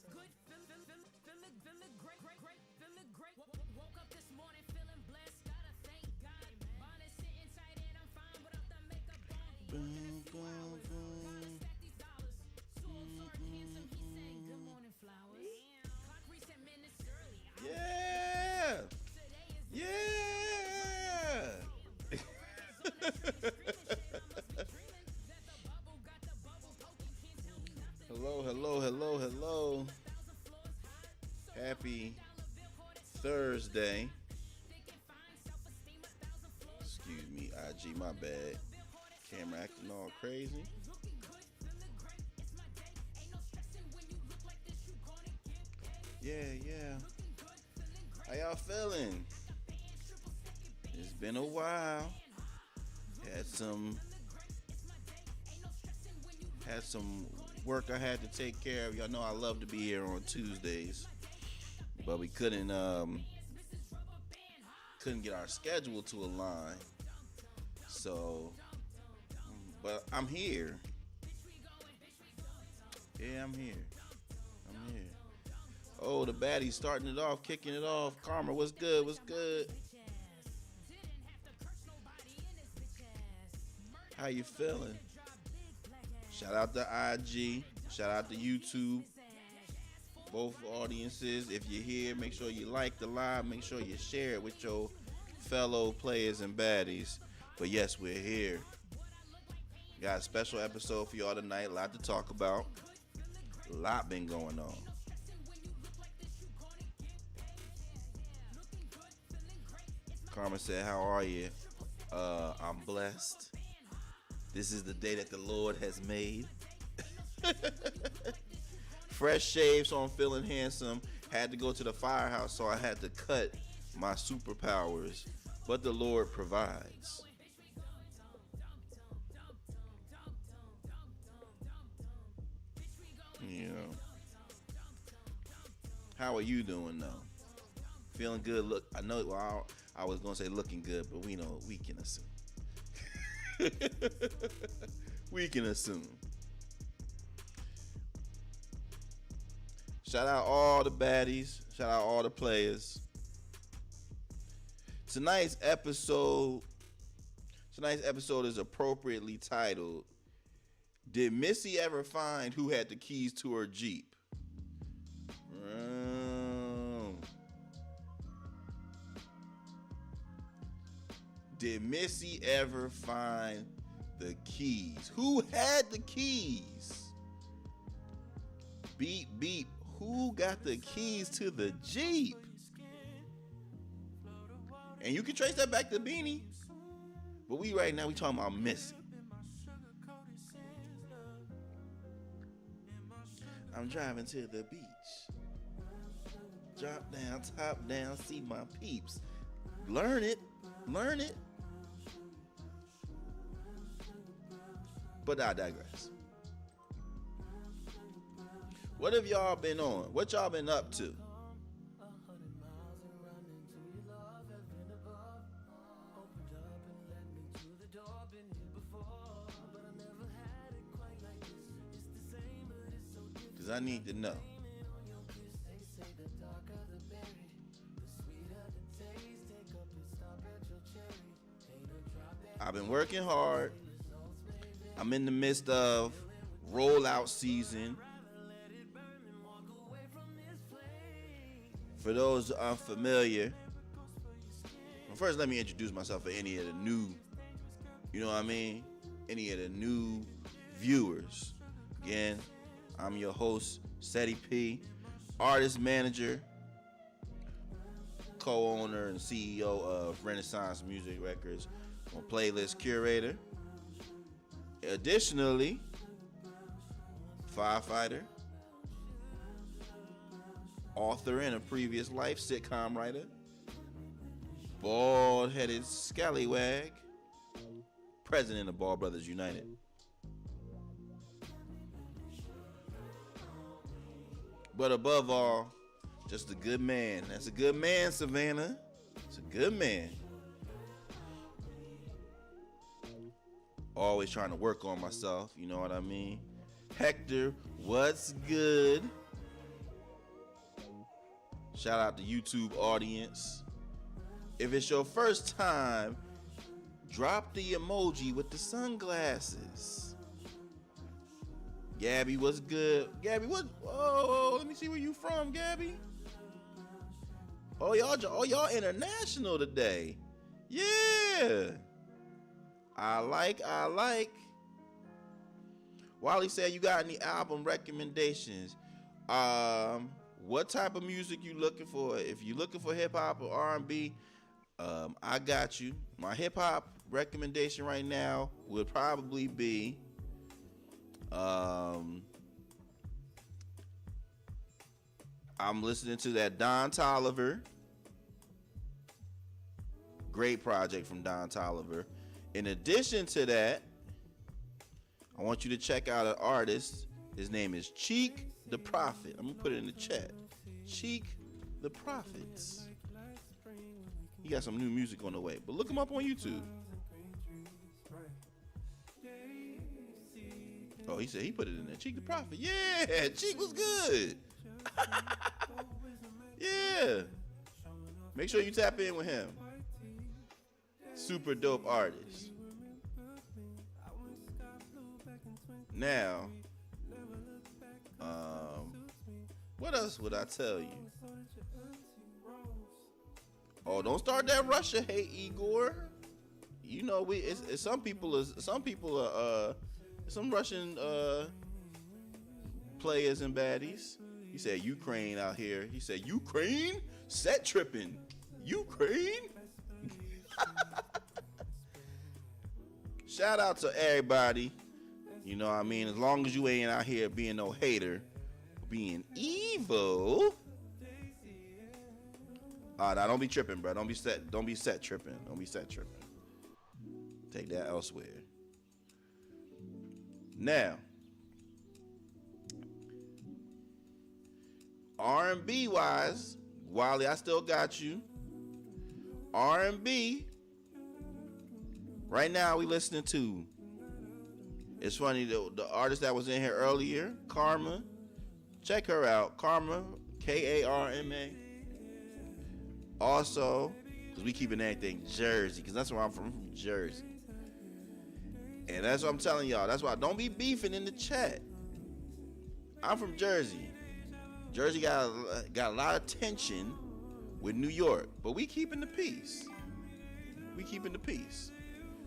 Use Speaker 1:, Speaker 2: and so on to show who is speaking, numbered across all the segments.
Speaker 1: Good, feeling great. Woke up this morning feeling blessed. Gotta thank God. Mine is sitting tight and I'm fine without the makeup on. Working a few hours, trying to stack these dollars. So absurd, handsome, he sang good morning flowers. Clock reset minutes early.
Speaker 2: Yeah. Yeah. Hello. Happy Thursday. Excuse me, IG, my bad. Camera acting all crazy. Yeah. How y'all feeling? It's been a while. Had some work I had to take care of. Y'all know I love to be here on Tuesdays, but we couldn't get our schedule to align. So, but I'm here. Yeah, I'm here. Oh, the baddie's starting it off, kicking it off. Karma, what's good? How you feeling? Shout out to IG. Shout out to YouTube. Both audiences. If you're here, make sure you like the live. Make sure you share it with your fellow players and baddies. But yes, we're here. Got a special episode for y'all tonight. A lot to talk about. A lot been going on. Karma said, how are you? I'm blessed. This is the day that the Lord has made. Fresh shave, so I'm feeling handsome. Had to go to the firehouse, so I had to cut my superpowers. But the Lord provides. You know. How are you doing though? Feeling good? Look, I know. Well, I was gonna say looking good, but we know we can assume. We can assume. Shout out all the baddies. Shout out all the players. Tonight's episode is appropriately titled, Did Missy ever find who had the keys to her Jeep? Did Missy ever find the keys? Who had the keys? Beep, beep. Who got the keys to the Jeep? And you can trace that back to Beanie. But we talking about Missy. I'm driving to the beach. Drop down, top down, see my peeps. Learn it. But I digress. What have y'all been on? What y'all been up to? Because I need to know. I've been working hard. I'm in the midst of rollout season. For those unfamiliar, first let me introduce myself for any of the new, any of the new viewers. Again, I'm your host, Ceddy P, artist manager, co-owner and CEO of Renaissance Music Records, on playlist curator. Additionally, firefighter, author in a previous life, sitcom writer, bald-headed scallywag, president of Ball Brothers United. But above all, just a good man. That's a good man, Savannah. It's a good man. Always trying to work on myself, you know what I mean? Hector, what's good? Shout out to YouTube audience. If it's your first time, drop the emoji with the sunglasses. Gabby, what's good? Gabby, what? Oh, let me see where you from, Gabby. Oh, y'all international today. Yeah. I like. Wally said, you got any album recommendations? What type of music you looking for? If you looking for hip hop or R&B, I got you. My hip hop recommendation right now would probably be I'm listening to that Don Toliver. Great project from Don Toliver. In addition to that, I want you to check out an artist. His name is Cheek the Prophet. I'm gonna put it in the chat. Cheek the Prophets. He got some new music on the way, but look him up on YouTube. Oh, he said he put it in there. Cheek the Prophet. Yeah, Cheek was good. Yeah. Make sure you tap in with him. Super dope artist. Now, what else would I tell you? Oh, don't start that Russia hate, Igor. You know it's some Russian players and baddies. He said Ukraine out here. He said Ukraine set tripping. Ukraine. Shout out to everybody. You know what I mean? As long as you ain't out here being no hater, being evil. Now don't be tripping, bro. Don't be set tripping. Don't be set tripping. Take that elsewhere. Now, R&B wise, Wally, I still got you. R&B. Right now we listening to. It's funny, the artist that was in here earlier, Karma. Check her out. Karma, Karma. Also, because we keeping everything Jersey, because that's where I'm from Jersey. And that's what I'm telling y'all. That's why don't be beefing in the chat. I'm from Jersey. Jersey got a lot of tension with New York, but we keeping the peace. We keeping the peace.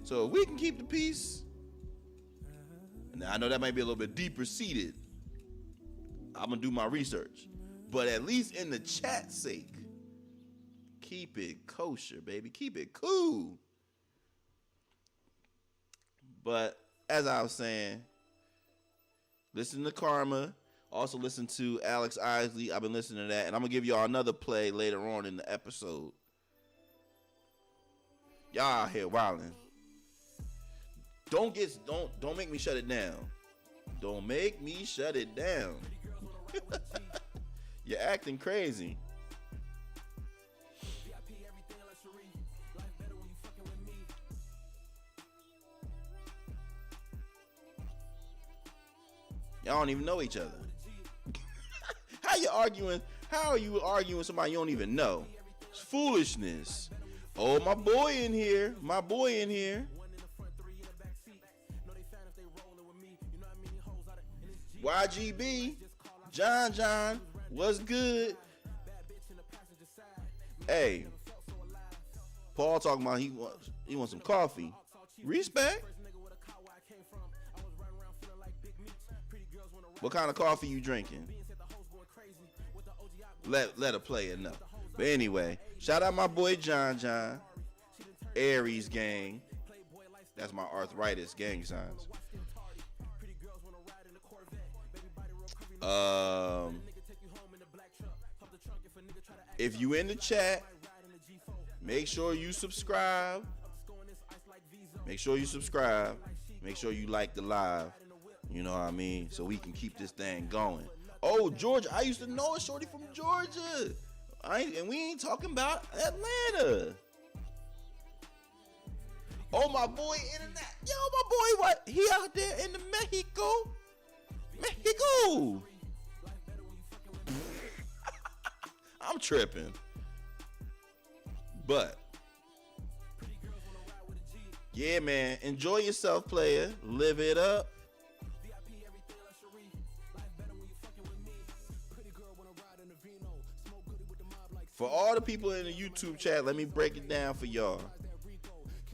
Speaker 2: So if we can keep the peace, now I know that might be a little bit deeper seated. I'm gonna do my research, but at least in the chat's sake, keep it kosher, baby. Keep it cool. But as I was saying, listen to Karma. Also listen to Alex Isley. I've been listening to that, and I'm gonna give y'all another play later on in the episode. Y'all out here wilding. Don't make me shut it down. Don't make me shut it down. You're acting crazy. Y'all don't even know each other. How are you arguing with somebody you don't even know? It's foolishness. Oh, my boy in here. YGB, John, what's good? Hey, Paul talking about he wants some coffee. Respect. What kind of coffee you drinking? Let a player know. But anyway, shout out my boy John, Aries gang. That's my arthritis gang signs. If you in the chat, make sure you subscribe. Make sure you like the live. You know what I mean? So we can keep this thing going. Oh, Georgia. I used to know a shorty from Georgia. And we ain't talking about Atlanta. Oh, my boy, internet. Yo, my boy, what? He out there in the Mexico. I'm tripping. But yeah, man, enjoy yourself, player. Live it up. For all the people in the YouTube chat, let me break it down for y'all.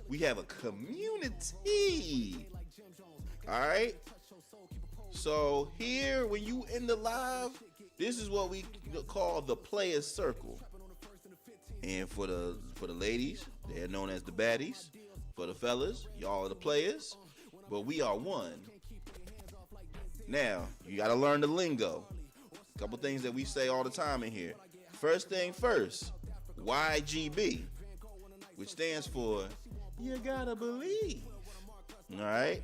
Speaker 2: We have a community. All right. So here, when you in the live, this is what we call the Playas Circle. And for the ladies, they're known as the baddies. For the fellas, y'all are the players. But we are one. Now, you got to learn the lingo. A couple things that we say all the time in here. First thing first, YGB, which stands for you gotta believe. All right?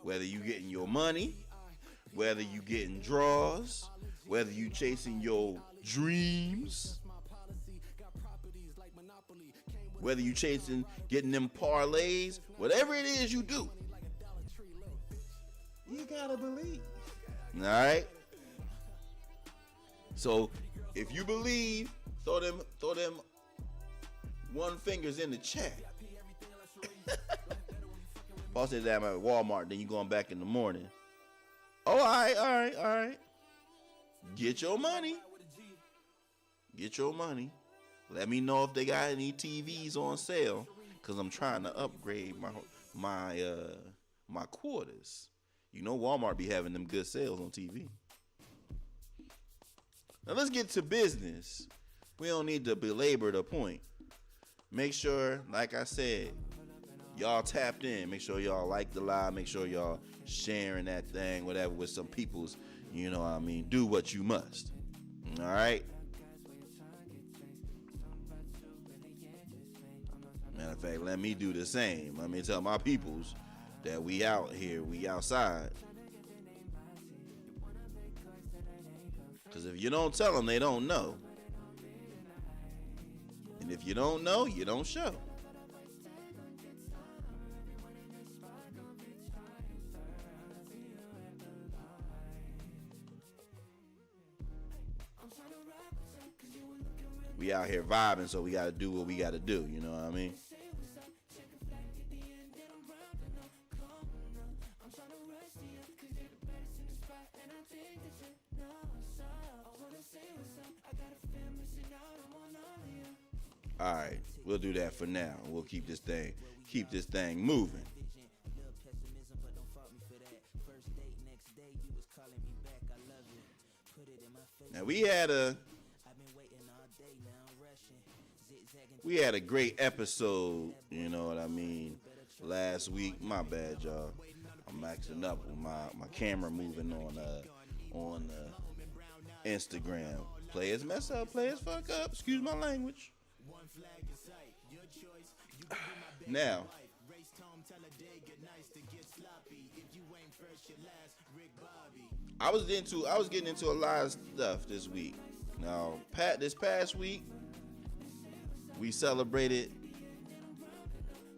Speaker 2: Whether you getting your money, whether you getting draws, whether you chasing your dreams, whether you chasing getting them parlays, whatever it is you do, you gotta believe. All right? So if you believe, throw them one fingers in the chat. Paul said that I'm at Walmart, then you going back in the morning. Oh, all right. Get your money. Get your money. Let me know if they got any TVs on sale, cause I'm trying to upgrade my quarters. You know Walmart be having them good sales on TV. Now let's get to business. We don't need to belabor the point. Make sure, like I said, y'all tapped in. Make sure y'all like the live. Make sure y'all sharing that thing, whatever, with some peoples. You know what I mean? Do what you must. All right? Matter of fact, let me do the same. Let me tell my peoples that we out here. We outside. Because if you don't tell them, they don't know. And if you don't know, you don't show. We out here vibing, so we got to do what we got to do. You know what I mean? All right, we'll do that for now. We'll keep this thing moving. Now we had a great episode, you know what I mean, last week. My bad, y'all. I'm maxing up with my camera moving on Instagram. Players mess up, players fuck up. Excuse my language. Now, I was getting into a lot of stuff this week. Now, this past week, we celebrated,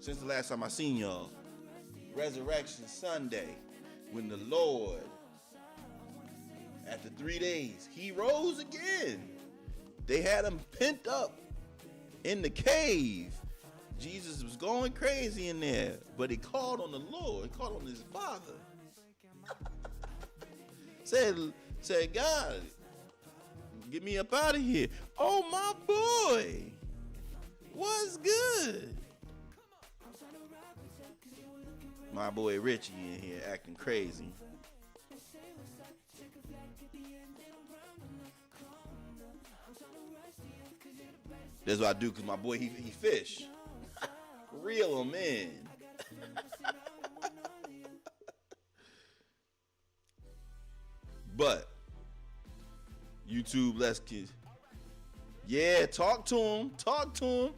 Speaker 2: since the last time I seen y'all, Resurrection Sunday, when the Lord, after 3 days, he rose again. They had him pent up in the cave. Jesus was going crazy in there, but he called on the Lord. He called on his Father. said, God, get me up out of here. Oh, my boy. What's good? My boy Richie in here acting crazy. That's what I do, because my boy, he fish. Reel him in. But YouTube, let's get. Yeah, talk to him. Talk to him.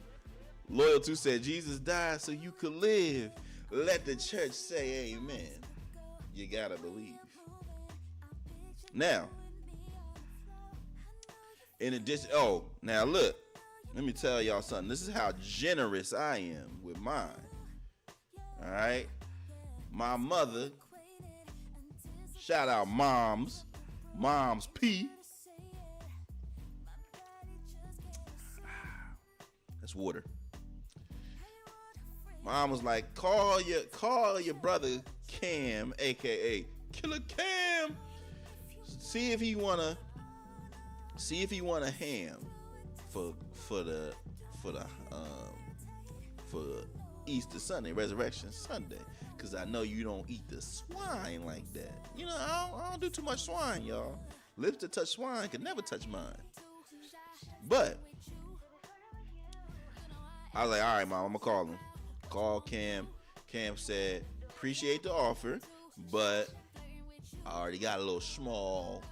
Speaker 2: Loyal 2 said, Jesus died so you could live. Let the church say amen. You gotta believe. Now, in addition, now look, let me tell y'all something. This is how generous I am with mine. All right. My mother, shout out Moms P. That's water. Mom was like, call your brother Cam, aka Killer Cam. See if he want a ham for Easter Sunday, Resurrection Sunday, cause I know you don't eat the swine like that. You know, I don't do too much swine, y'all. Lips that touch swine can never touch mine. But I was like, all right, Mom, I'm gonna call him. Call Cam. Cam said, appreciate the offer, but I already got a little small,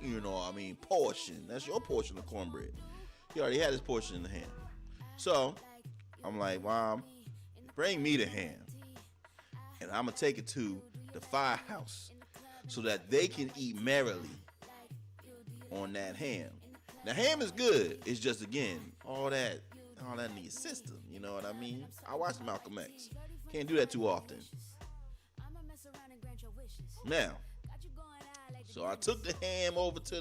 Speaker 2: portion. That's your portion of cornbread. He already had his portion in the ham. So I'm like, Mom, bring me the ham, and I'm gonna take it to the firehouse so that they can eat merrily on that ham. Now, ham is good. It's just, again, all that in your system. You know what I mean? I watch Malcolm X. Can't do that too often. Now, so I took the ham over to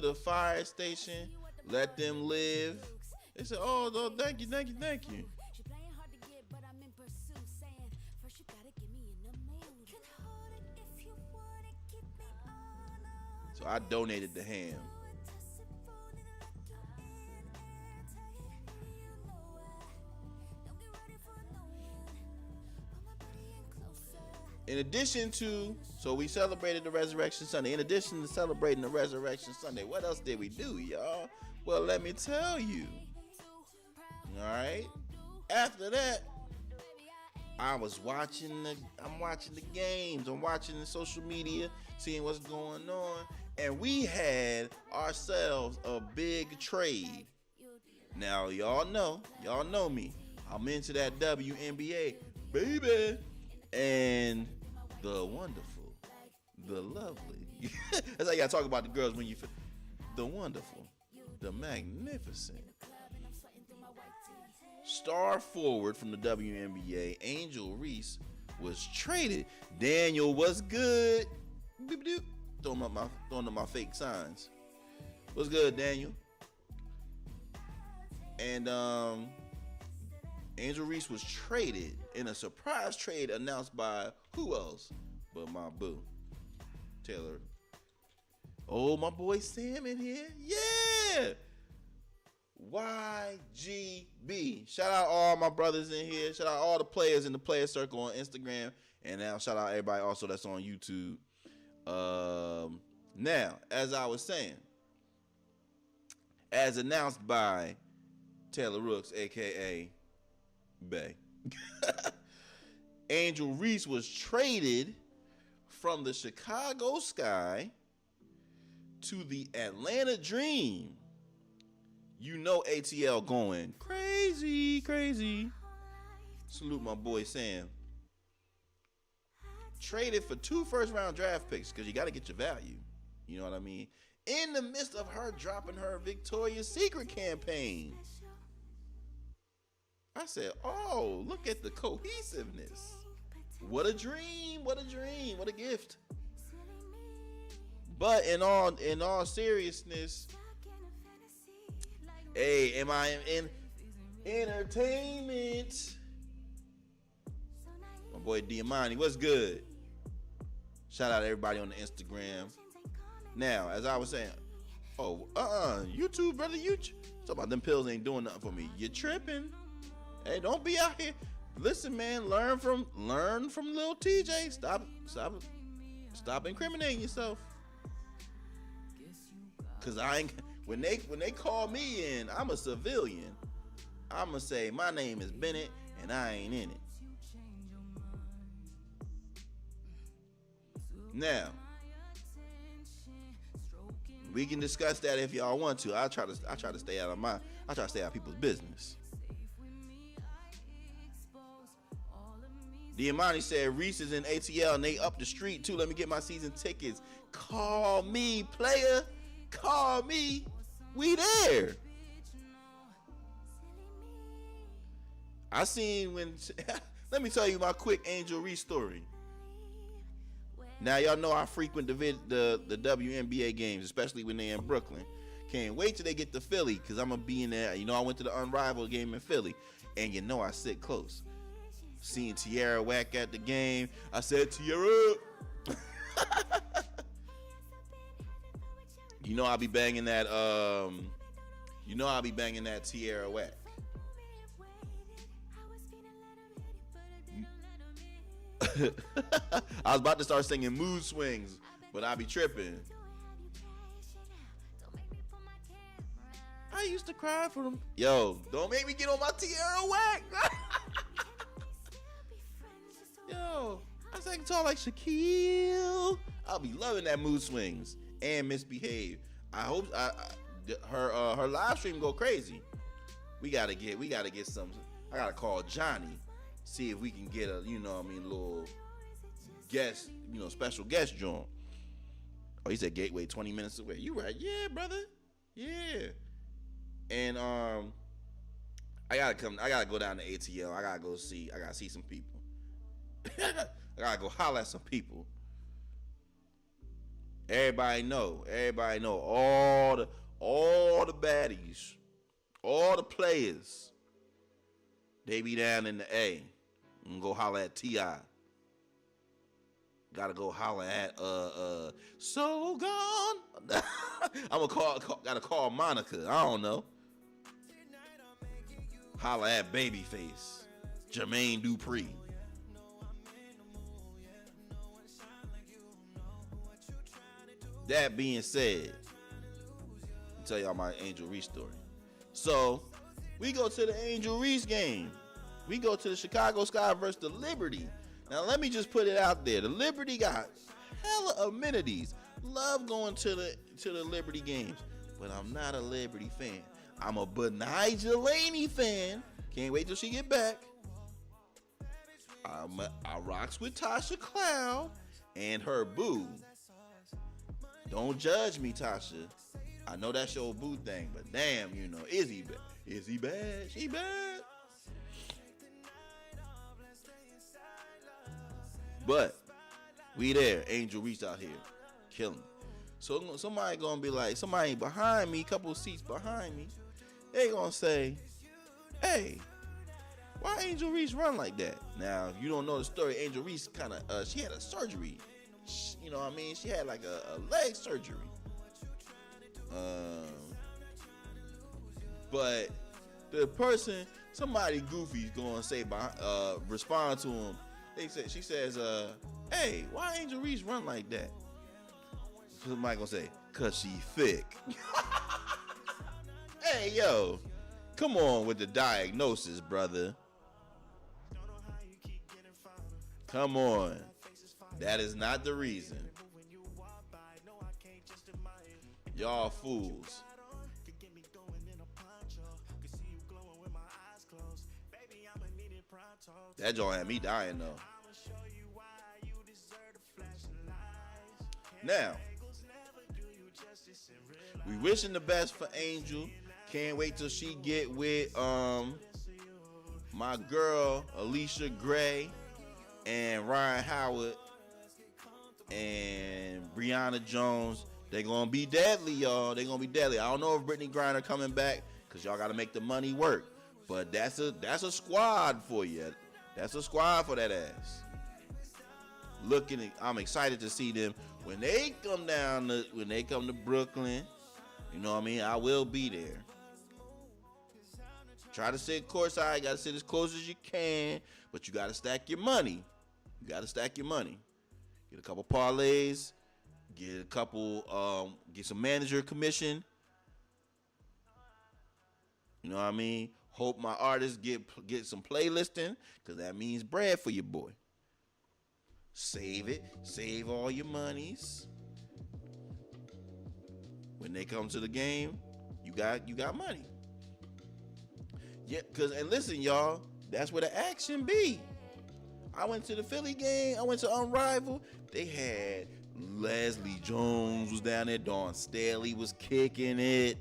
Speaker 2: the fire station, let them live. They said, oh, thank you. So I donated the ham. In addition to, so we celebrated the Resurrection Sunday. In addition to celebrating the Resurrection Sunday, what else did we do, y'all? Well, let me tell you. All right. After that, I'm watching the games. I'm watching the social media, seeing what's going on. And we had ourselves a big trade. Now, y'all know me. I'm into that WNBA, baby. And the wonderful, the lovely. That's how you gotta talk about the girls when you feel the wonderful, the magnificent. Star forward from the WNBA, Angel Reese, was traded. Daniel was good. Throwing up my fake signs. What's good, Daniel? And Angel Reese was traded in a surprise trade announced by who else but my boo, Taylor. Oh, my boy Sam in here. Yeah. YGB. Shout out all my brothers in here. Shout out all the players in the player circle on Instagram. And now shout out everybody also that's on YouTube. Now, as I was saying, as announced by Taylor Rooks, a.k.a. Bay, Angel Reese was traded from the Chicago Sky to the Atlanta Dream. You know ATL going crazy. Salute my boy Sam. Traded for 2 first-round draft picks because you got to get your value. You know what I mean? In the midst of her dropping her Victoria's Secret campaign. I said, oh, look at the cohesiveness. What a dream, what a gift. But in all seriousness, hey, am I in entertainment? My boy Diamante, what's good? Shout out to everybody on the Instagram. Now, as I was saying, YouTube, brother, talk about them pills ain't doing nothing for me. You tripping. Hey, don't be out here. Listen, man, learn from little TJ. Stop incriminating yourself. Cause when they call me in, I'm a civilian. I'ma say my name is Bennett and I ain't in it. Now, we can discuss that if y'all want to. I try to stay out of people's business. Diamante said Reese is in ATL and they up the street too. Let me get my season tickets. Call me, player. Call me. We there. I seen when. Let me tell you my quick Angel Reese story. Now y'all know I frequent the WNBA games, especially when they're in Brooklyn, Can't wait till they get to Philly, because I'm going to be in there. You know, I went to the Unrivaled game in Philly, and you know I sit close. Seeing Tierra whack at the game, I said, Tierra. You know I'll be banging that, Tierra whack. I was about to start singing Mood Swings, but I be tripping. I used to cry for them. Yo, don't make me get on my Tierra whack. Yo, I sang tall like Shaquille. I'll be loving that Mood Swings and Misbehave. I hope her live stream go crazy. We gotta get some. I gotta call Johnny, see if we can get a little guest, special guest joint. Oh, he said Gateway 20 minutes away. You right? Yeah, brother. Yeah. And I gotta go down to ATL. I gotta see some people. I gotta go holler at some people. Everybody know all the baddies, all the players. They be down in the A. And go holler at T.I. Gotta go holler at So Gone. Gotta call Monica. I don't know. Holler at Babyface, Jermaine Dupri. That being said, I'll tell y'all my Angel Reese story. So, we go to the Angel Reese game. We go to the Chicago Sky versus the Liberty. Now, let me just put it out there. The Liberty got hella amenities. Love going to the Liberty games, but I'm not a Liberty fan. I'm a Benija Laney fan. Can't wait till she get back. I rocks with Tasha Cloud and her boo. Don't judge me, Tasha. I know that's your boo thing, but damn, is he bad? Is he bad? She bad. But we there. Angel Reese out here killing. So somebody gonna be like, somebody behind me, couple seats behind me, they gonna say, hey, why Angel Reese run like that? Now, if you don't know the story, Angel Reese she had a surgery. You know what I mean? She had like a leg surgery. But the person, somebody goofy's gonna say, respond to him. She says, hey, why Angel Reese run like that? Somebody gonna say, cause she thick. Hey, yo, come on with the diagnosis, brother. Come on. That is not the reason. Y'all fools. That joint had me dying though. Now, we wishing the best for Angel. Can't wait till she get with my girl Alicia Gray and Ryan Howard and Brianna Jones. They gonna be deadly, y'all. They gonna be deadly. I don't know if Brittany Griner coming back, because y'all gotta make the money work. But that's a squad for you. That's a squad for that ass. I'm excited to see them when they come to Brooklyn. You know what I mean? I will be there. Try to sit courtside. You gotta sit as close as you can, but you gotta stack your money. Get a couple parlays. Get some manager commission. You know what I mean? Hope my artists get some playlisting, because that means bread for your boy. Save it. Save all your monies. When they come to the game, you got money. Yeah, and listen, y'all, that's where the action be. I went to the Philly game. I went to Unrivaled. They had Leslie Jones was down there. Dawn Staley was kicking it.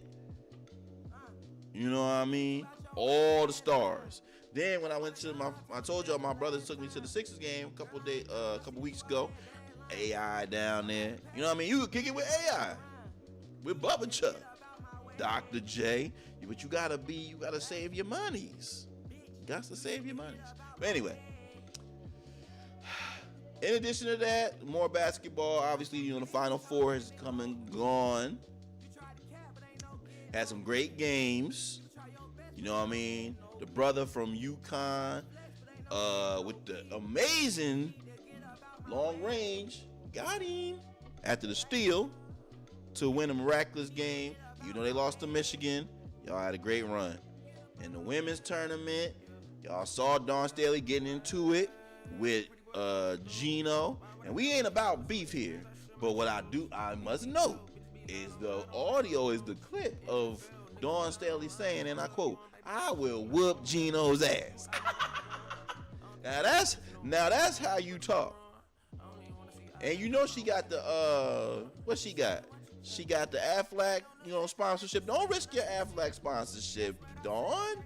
Speaker 2: You know what I mean? All the stars. Then when I went to I told y'all my brothers took me to the Sixers game a couple weeks ago. AI down there. You know what I mean? You could kick it with AI. With Bubba Chuck. Dr. J. But you gotta save your monies. You got to save your monies. But anyway, in addition to that, more basketball. Obviously, the Final Four has come and gone. Had some great games. You know what I mean? The brother from UConn with the amazing long range got him after the steal to win a miraculous game. You know they lost to Michigan. Y'all had a great run. In the women's tournament, y'all saw Dawn Staley getting into it with Gino. And we ain't about beef here. But what I must note is the audio is the clip of Dawn Staley saying, and I quote, "I will whoop Gino's ass." Now that's how you talk. And you know she got the what she got? She got the Aflac, sponsorship. Don't risk your Aflac sponsorship, Dawn.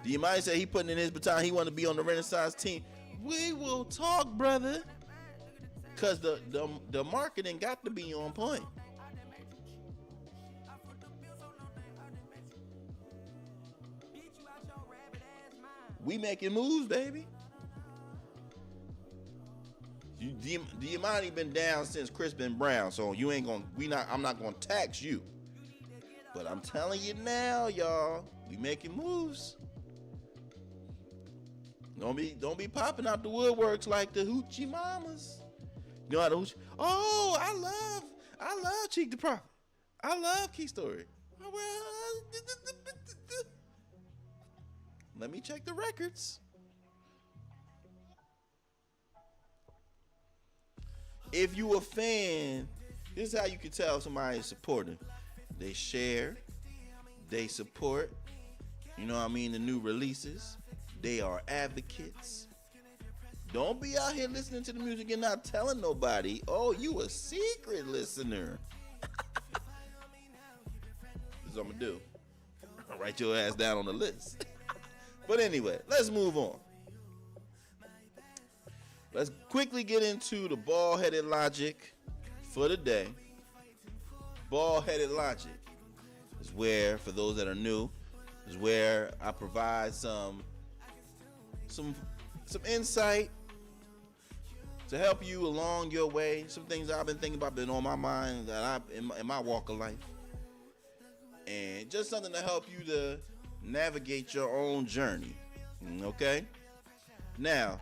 Speaker 2: Diamante said he putting in his baton. He want to be on the Renaissance team. We will talk, brother. Cause the marketing got to be on point. We making moves, baby. Diamante been down since Chris been Brown, so you ain't gonna. I'm not gonna tax you. But I'm telling you now, y'all, we making moves. Don't be popping out the woodworks like the hoochie mamas. You know how the hoochie? Oh, I love Cheek the Prophet. I love Key Story. Let me check the records. If you a fan, this is how you can tell somebody is supporting. They share, they support, the new releases. They are advocates. Don't be out here listening to the music and not telling nobody. Oh, you a secret listener. This is what I'm gonna do. Write your ass down on the list. But anyway, let's move on. Let's quickly get into the bald-headed logic for the day. Bald-headed logic is where, for those that are new, is where I provide some insight to help you along your way. Some things I've been thinking about, been on my mind that in my walk of life, and just something to help you to navigate your own journey. Okay. Now,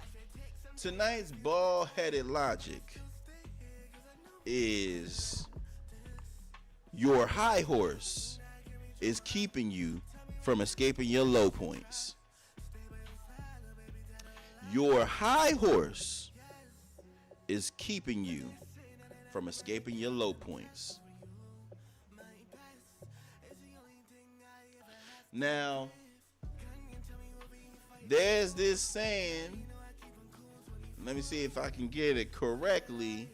Speaker 2: tonight's bald-headed logic is your high horse is keeping you from escaping your low points. Your high horse is keeping you from escaping your low points. Now, there's this saying, let me see if I can get it correctly.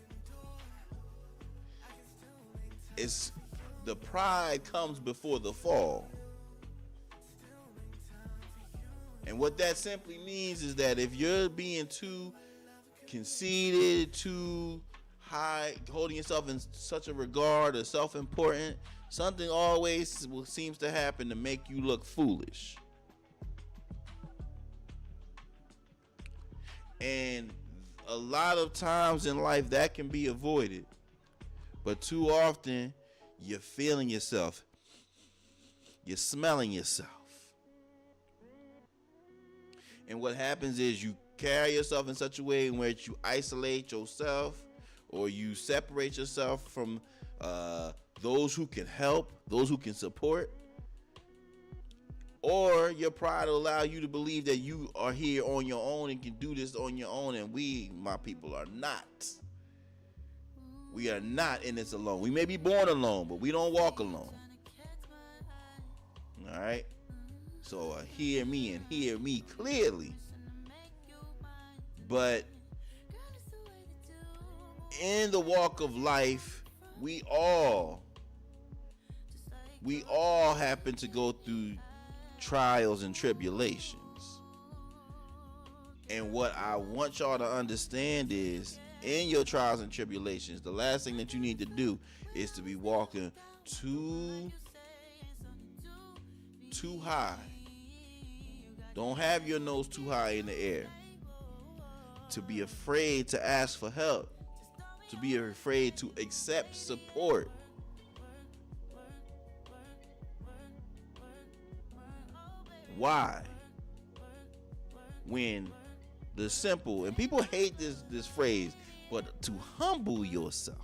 Speaker 2: It's the pride comes before the fall. And what that simply means is that if you're being too conceited, too high, holding yourself in such a regard or self-important, something always seems to happen to make you look foolish. And a lot of times in life that can be avoided. But too often you're feeling yourself. You're smelling yourself. And what happens is you carry yourself in such a way in which you isolate yourself or you separate yourself from those who can help, those who can support. Or your pride will allow you to believe that you are here on your own and can do this on your own. And we, my people, are not. We are not in this alone. We may be born alone, but we don't walk alone. All right? So hear me and hear me clearly. But in the walk of life, we all happen to go through trials and tribulations. And what I want y'all to understand is, in your trials and tribulations, the last thing that you need to do is to be walking too high. Don't have your nose too high in the air. To be afraid to ask for help. To be afraid to accept support. Why? When the simple, and people hate this phrase, but to humble yourself.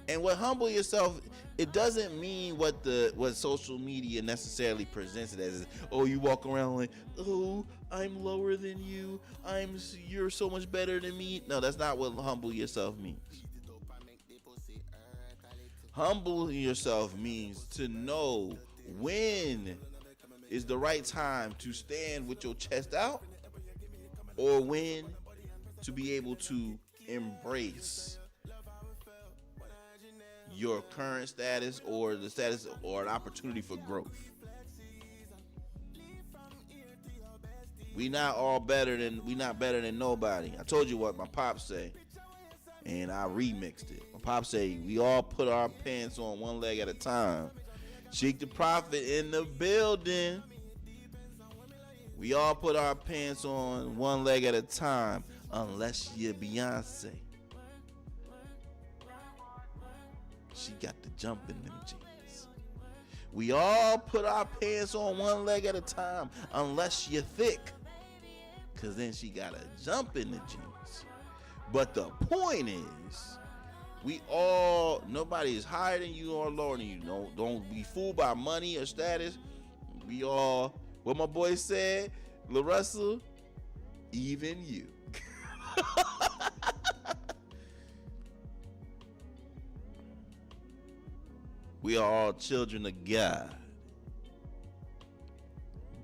Speaker 2: And what humble yourself, it doesn't mean what social media necessarily presents it as. Oh, you walk around like, oh, I'm lower than you. You're so much better than me. No, that's not what humble yourself means. Humble yourself means to know when is the right time to stand with your chest out, or when to be able to embrace your current status, or the status, or an opportunity for growth. We not better than nobody. I told you what my pops say, and I remixed it. My pops say we all put our pants on one leg at a time. Cheek the Prophet in the building. We all put our pants on one leg at a time, unless you're Beyonce. She got the jump in them jeans. We all put our pants on one leg at a time, unless you're thick, because then she got a jump in the jeans. But the point is, nobody is higher than you or lower than you. Don't be fooled by money or status. We all, what my boy said, LaRussell, even you. We are all children of God.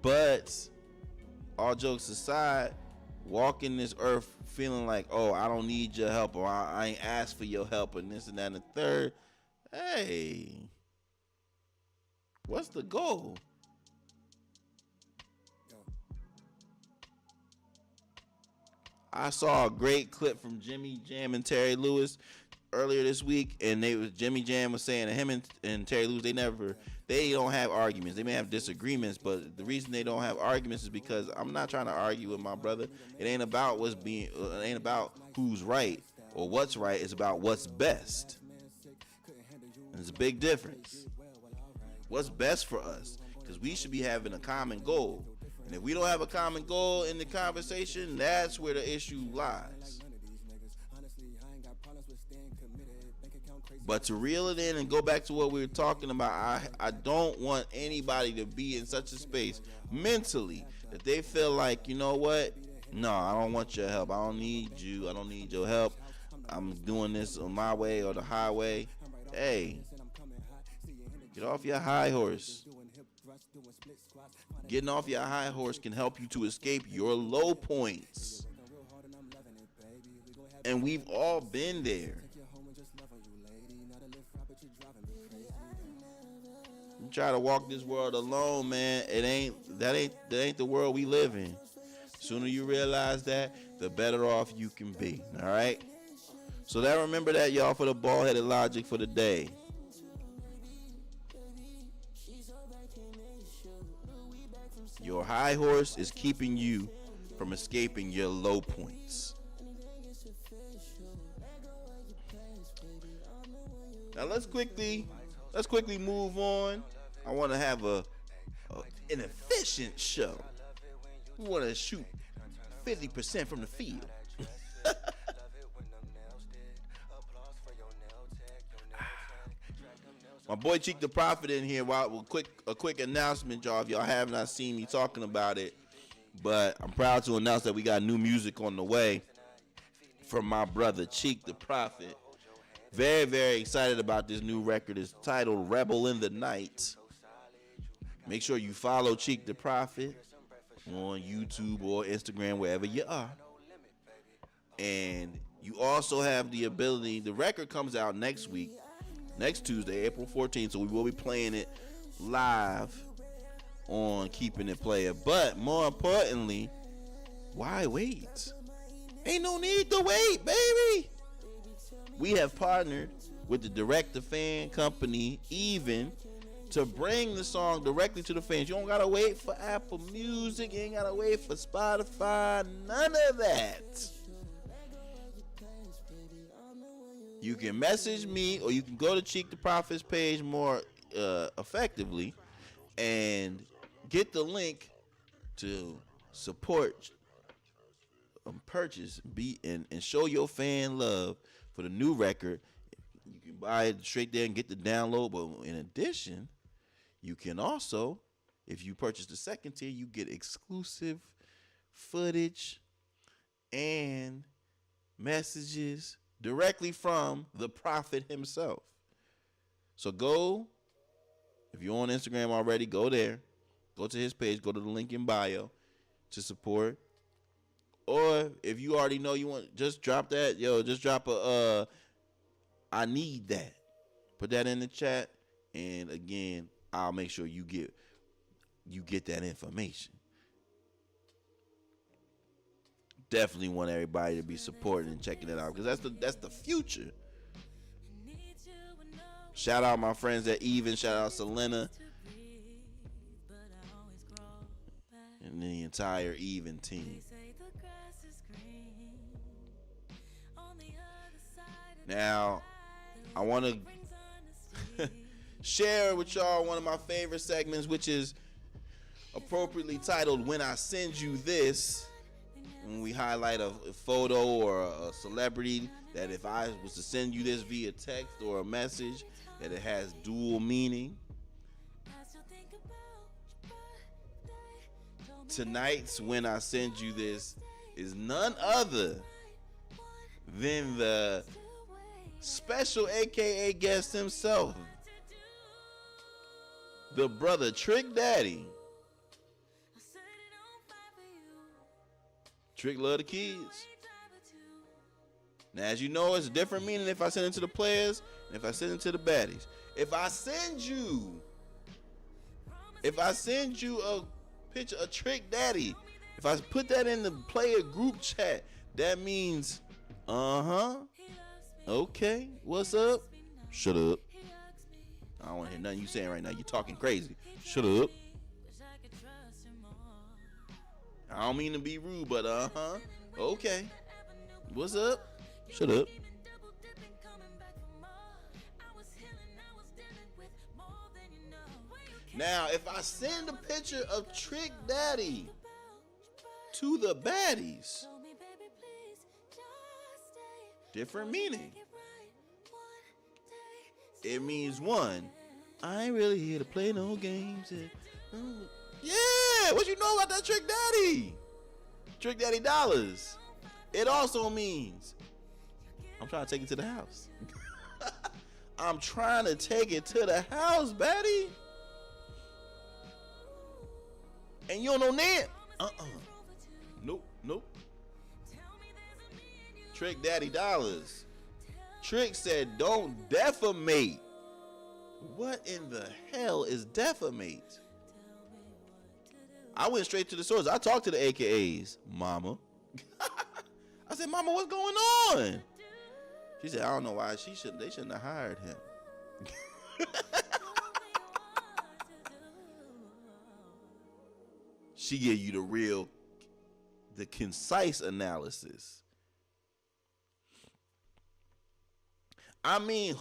Speaker 2: But all jokes aside, walking this earth feeling like, oh, I don't need your help, or I ain't asked for your help, and this and that and the third. Hey, what's the goal? I saw a great clip from Jimmy Jam and Terry Lewis earlier this week, and Jimmy Jam was saying that him and Terry Lewis, they don't have arguments. They may have disagreements, but the reason they don't have arguments is because I'm not trying to argue with my brother. It ain't about who's right or what's right. It's about what's best. And there's a big difference. What's best for us? Because we should be having a common goal. And if we don't have a common goal in the conversation, that's where the issue lies. But to reel it in and go back to what we were talking about, I don't want anybody to be in such a space mentally that they feel like, you know what? No, I don't want your help. I don't need you. I don't need your help. I'm doing this on my way or the highway. Hey, get off your high horse. Getting off your high horse can help you to escape your low points. And we've all been there. You try to walk this world alone, man. That ain't the world we live in. Sooner you realize that, the better off you can be. All right. So remember that, y'all, for the bald-headed logic for the day. Your high horse is keeping you from escaping your low points. Now let's quickly move on. I want to have an efficient show. We want to shoot 50% from the field. My boy Cheek the Prophet in here. A quick announcement, y'all. If y'all have not seen me talking about it, but I'm proud to announce that we got new music on the way from my brother Cheek the Prophet. Very, very excited about this new record. It's titled Rebel in the Night. Make sure you follow Cheek the Prophet on YouTube or Instagram, wherever you are. And you also have the ability, the record comes out next Tuesday, April 14th, so we will be playing it live on Keepin It Playa. But more importantly, why wait? Ain't no need to wait, baby. We have partnered with the direct-to-fan company, Even, to bring the song directly to the fans. You don't gotta wait for Apple Music. You ain't gotta wait for Spotify. None of that. You can message me, or you can go to Cheek the Prophet's page more effectively and get the link to support, purchase, and show your fan love for the new record. You can buy it straight there and get the download. But in addition, you can also, if you purchase the second tier, you get exclusive footage and messages directly from the prophet himself. So go, if you're on Instagram already, go there. Go to his page. Go to the link in bio to support. Or if you already know you want, just drop that. Just drop a, I need that. Put that in the chat. And again, I'll make sure you get that information. Definitely want everybody to be supporting and checking it out, because that's the future. Shout out my friends at Even. Shout out Selena and the entire Even team. Now, I want to share with y'all one of my favorite segments, which is appropriately titled "When I Send You This." When we highlight a photo or a celebrity, that if I was to send you this via text or a message, that it has dual meaning. Tonight's "When I Send You This" is none other than the special AKA guest himself, the brother Trick Daddy. Trick love the kids. Now, as you know, it's a different meaning if I send it to the players and if I send it to the baddies. If I send you a picture of Trick Daddy, if I put that in the player group chat, that means, okay, what's up? Shut up. I don't want to hear nothing you saying right now. You talking crazy. Shut up. I don't mean to be rude, but okay. What's up? Shut up. Now, if I send a picture of Trick Daddy to the baddies, different meaning. It means, one, I ain't really here to play no games. Yeah, what you know about that Trick Daddy? Trick Daddy dollars. It also means, I'm trying to take it to the house. I'm trying to take it to the house, baddie. And you don't know that? Nope. Trick Daddy dollars. Trick said, don't defamate. What in the hell is defamate? I went straight to the source. I talked to the AKAs, Mama. I said, Mama, what's going on? She said, I don't know why they shouldn't have hired him. She gave you the concise analysis. I mean,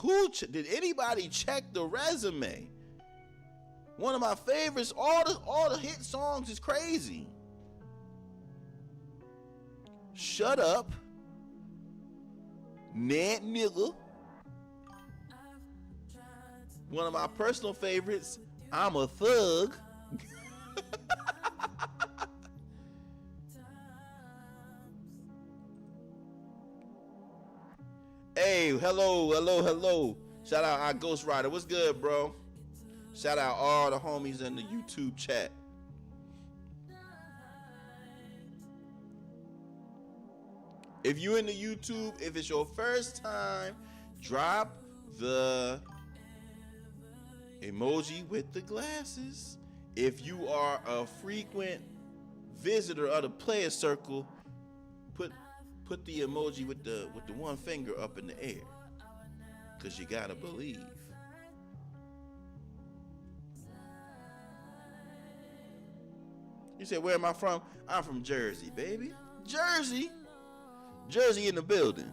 Speaker 2: did anybody check the resume? One of my favorites, all the hit songs is crazy. Shut up. Nat nigga. One of my personal favorites, I'm a thug. Hey, hello. Shout out our Ghost Rider. What's good, bro? Shout out all the homies in the YouTube chat. If you're in the YouTube, if it's your first time, drop the emoji with the glasses. If you are a frequent visitor of the player circle, put Put the emoji with the one finger up in the air, cause you gotta believe. You said, where am I from? I'm from Jersey, baby. Jersey. Jersey in the building.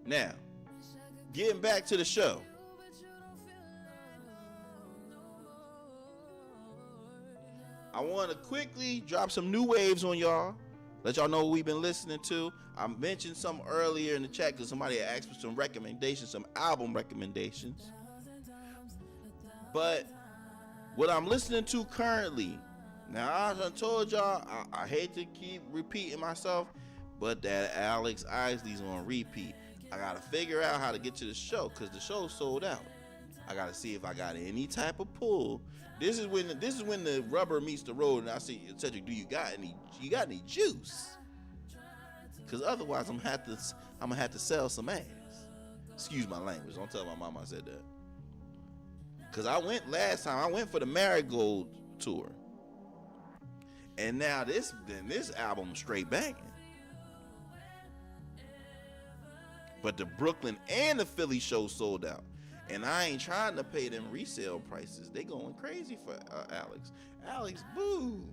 Speaker 2: Now, getting back to the show. I want to quickly drop some new waves on y'all. Let y'all know what we've been listening to. I mentioned some earlier in the chat because somebody had asked for some recommendations, some album recommendations. But what I'm listening to currently, now as I told y'all, I hate to keep repeating myself, but that Alex Isley's on repeat. I got to figure out how to get to the show because the show's sold out. I got to see if I got any type of pull. This is when the rubber meets the road, and I see, Cedric, do you got any juice? Because otherwise, I'm gonna have to sell some ass. Excuse my language. Don't tell my mom I said that. Because I went last time. I went for the Marigold tour, and now this album straight banging. But the Brooklyn and the Philly show sold out. And I ain't trying to pay them resale prices. They going crazy for Alex. Alex, boo.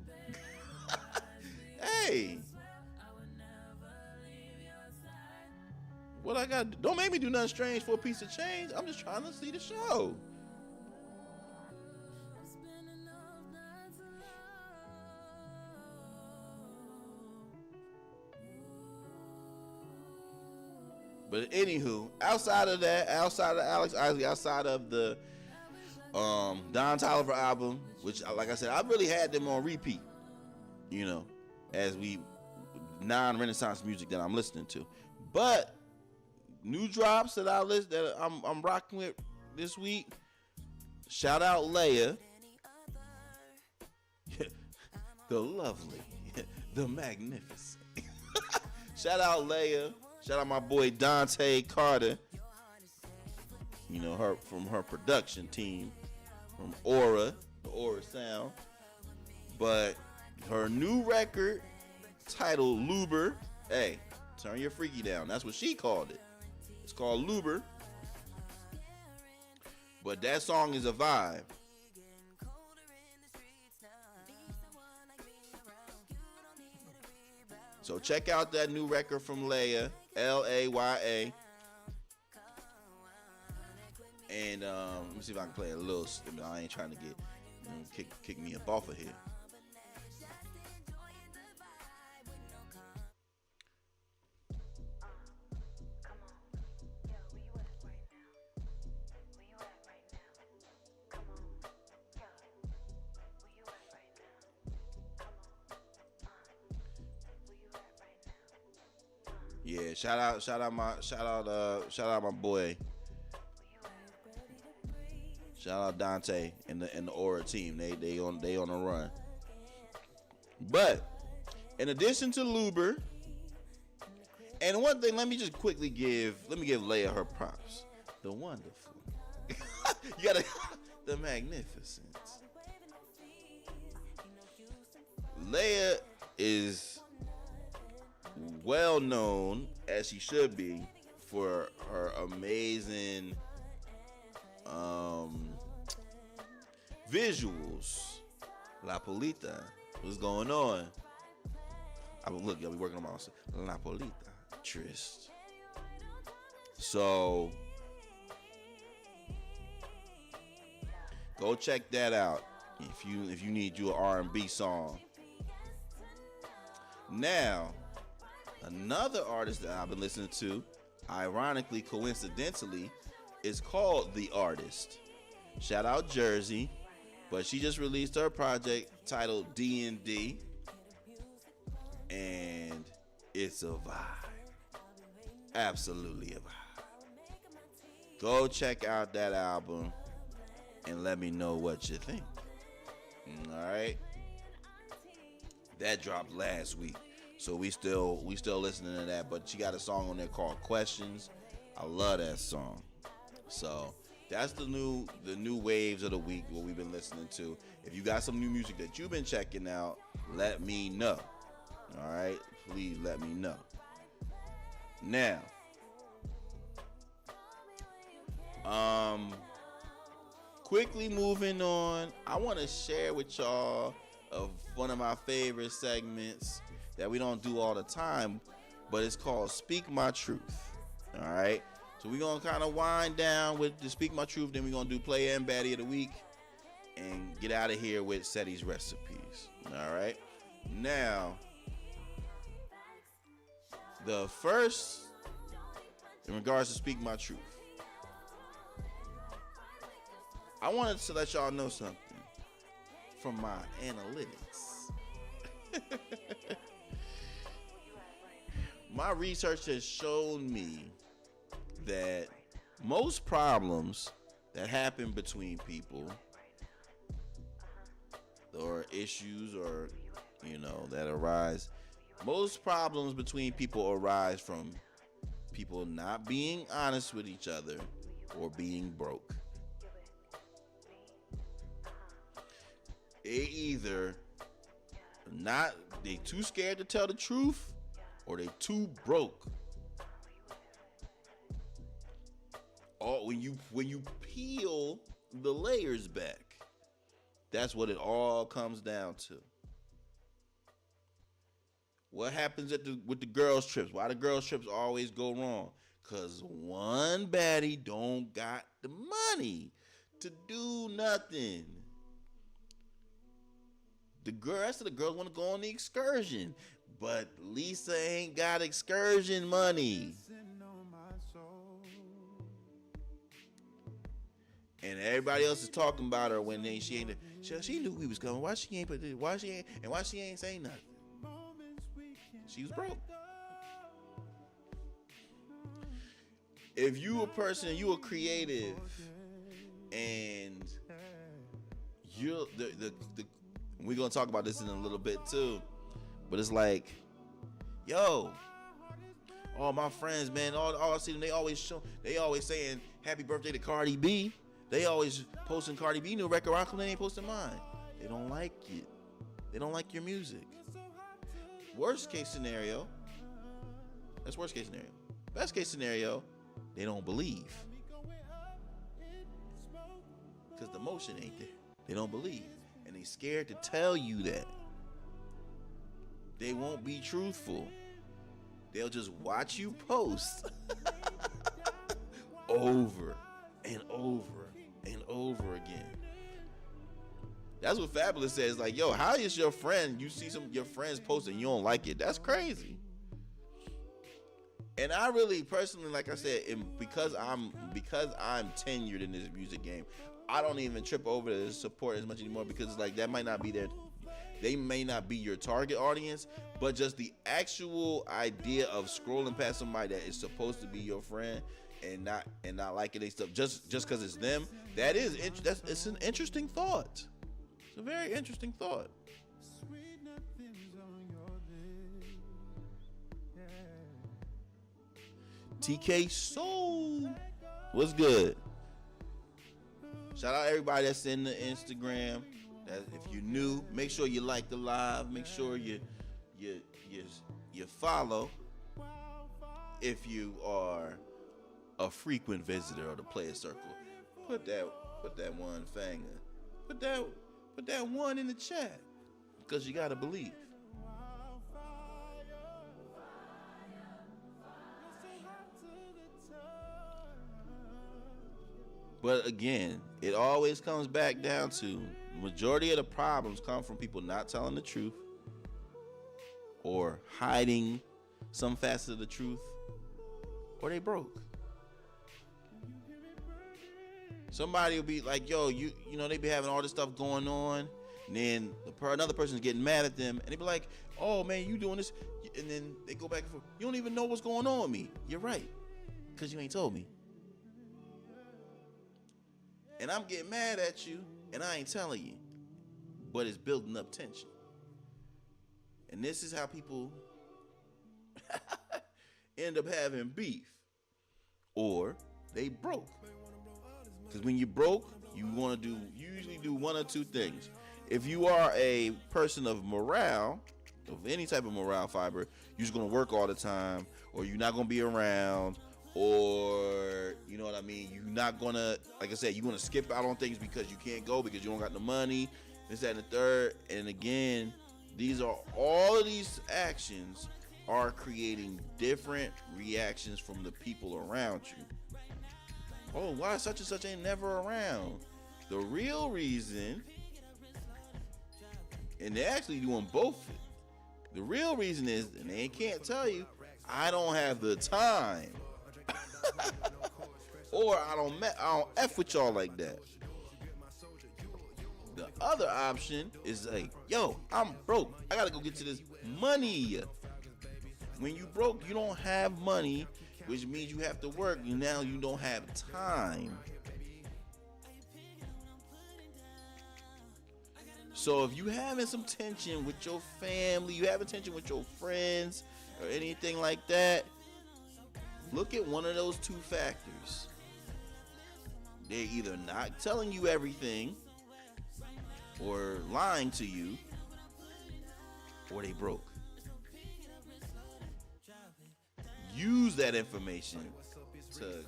Speaker 2: Hey. What I got? Don't make me do nothing strange for a piece of change. I'm just trying to see the show. But anywho, outside of Alex Isley, outside of the Don Toliver album, which, like I said, I really had them on repeat, you know, as non-Renaissance music that I'm listening to. But new drops that I'm rocking with this week. Shout out Leia, the lovely, the magnificent. Shout out Leia. Shout out my boy Dante Carter. You know, her from her production team from Aura, the Aura Sound. But her new record titled Luber. Hey, turn your freaky down. That's what she called it. It's called Luber. But that song is a vibe. So check out that new record from Leia, Laya. And let me see if I can play a little. I ain't trying to get kick me up off of here. Yeah, shout out my boy. Shout out Dante and the Aura team. They on the run. But in addition to Luber, and one thing, let me give Leia her props. The wonderful. You gotta the magnificent. Leia is well known, as she should be, for her amazing visuals. La Polita, what's going on? I'll be working on my La Polita, Trist. So go check that out if you need you an R&B song. Now, another artist that I've been listening to, ironically, coincidentally, is called The Artist. Shout out Jersey, but she just released her project titled D&D, and it's a vibe. Absolutely a vibe. Go check out that album and let me know what you think. All right. That dropped last week, so we still listening to that. But she got a song on there called Questions. I love that song. So That's the new waves of the week, what we've been listening to. If you got some new music that you've been checking out, let me know. All right, please let me know. Now, quickly moving on, I want to share with y'all of one of my favorite segments that we don't do all the time, but it's called Speak My Truth. All right, so we're gonna kind of wind down with the Speak My Truth, then we're gonna do Playa and Baddie of the Week, and get out of here with Ceddy's recipes. All right, now the first, in regards to Speak My Truth, I wanted to let y'all know something from my analytics. My research has shown me that most problems that happen between people, or issues, or that arise, most problems between people arise from people not being honest with each other or being broke. They too scared to tell the truth, or they too broke. All when you peel the layers back, that's what it all comes down to. What happens with the girls' trips? Why the girls' trips always go wrong? Cause one baddie don't got the money to do nothing. The rest of the girls want to go on the excursion, but Lisa ain't got excursion money. And everybody else is talking about her when she knew we was coming. Why she ain't saying nothing? She was broke. If you a person, you a creative, and you're the we're gonna talk about this in a little bit too, but it's like, yo, all my friends, man, all I see them, they always saying happy birthday to Cardi B. They always posting Cardi B new record. How come they ain't posting mine? They don't like it. They don't like your music. Worst case scenario, that's worst case scenario. Best case scenario, they don't believe, because the motion ain't there. They don't believe, and they scared to tell you that. They won't be truthful. They'll just watch you post over and over and over again. That's what Fabulous says. Like, yo, how is your friend? You see your friends posting, you don't like it. That's crazy. And I really personally, like I said, because I'm tenured in this music game, I don't even trip over the support as much anymore, because it's like that might not be they may not be your target audience, but just the actual idea of scrolling past somebody that is supposed to be your friend and not liking their stuff just because it's them, it's an interesting thought. It's a very interesting thought. TK Soul, what's good? Shout out everybody that's in the Instagram. That if you're new, make sure you like the live. Make sure you follow. If you are a frequent visitor of the Player Circle, put that one finger, put that one in the chat, because you gotta believe. But again, it always comes back down to the majority of the problems come from people not telling the truth or hiding some facet of the truth, or they broke. Somebody will be like, yo, you know, they be having all this stuff going on, and then another person's getting mad at them, and they be like, oh man, you doing this, and then they go back and forth. You don't even know what's going on with me. You're right, because you ain't told me. And I'm getting mad at you, and I ain't telling you, but it's building up tension. And this is how people end up having beef, or they broke. Because when you're broke, you usually do one or two things. If you are a person of morale, of any type of morale fiber, you're just gonna work all the time, or you're not gonna be around, or you know what I mean. You're not gonna, like I said, you're gonna skip out on things because you can't go because you don't got the money. This, that, and the third. And again, all of these actions are creating different reactions from the people around you. Oh, why such and such ain't never around? The real reason, and they're actually doing both. The real reason is, and they can't tell you, I don't have the time, or I don't f with y'all like that. The other option is like, yo, I'm broke. I gotta go get to this money. When you broke, you don't have money, which means you have to work, and now you don't have time. So if you having some tension with your family, you having tension with your friends, or anything like that, look at one of those two factors. They're either not telling you everything, or lying to you, or they broke. Use that information to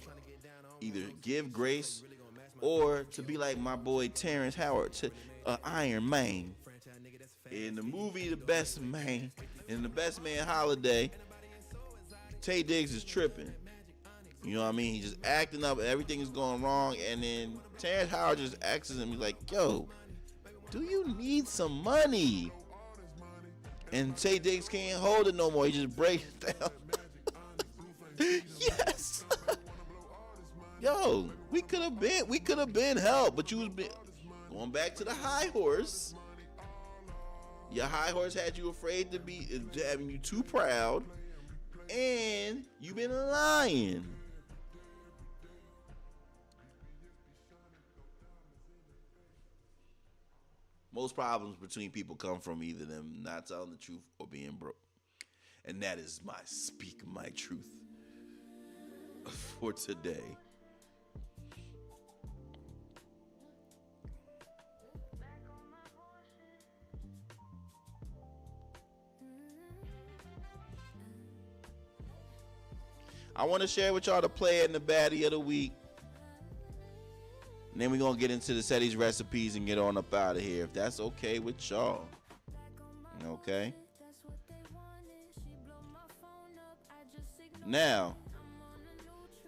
Speaker 2: either give grace or to be like my boy Terrence Howard, to Iron Man. In the movie The Best Man, in The Best Man Holiday, Tay Diggs is tripping. You know what I mean? He's just acting up, everything is going wrong, and then Terrence Howard just asks him, he's like, yo, do you need some money? And Tay Diggs can't hold it no more. He just breaks down. Yes. Yo, we could have been help, but you was going back to the high horse. Your high horse had you afraid having you too proud, and you've been lying. Most problems between people come from either them not telling the truth or being broke. And that is my speak my truth for today. I want to share with y'all the play and the baddie of the week. And then we're going to get into the Ceddy's recipes and get on up out of here, if that's okay with y'all. Okay? Now,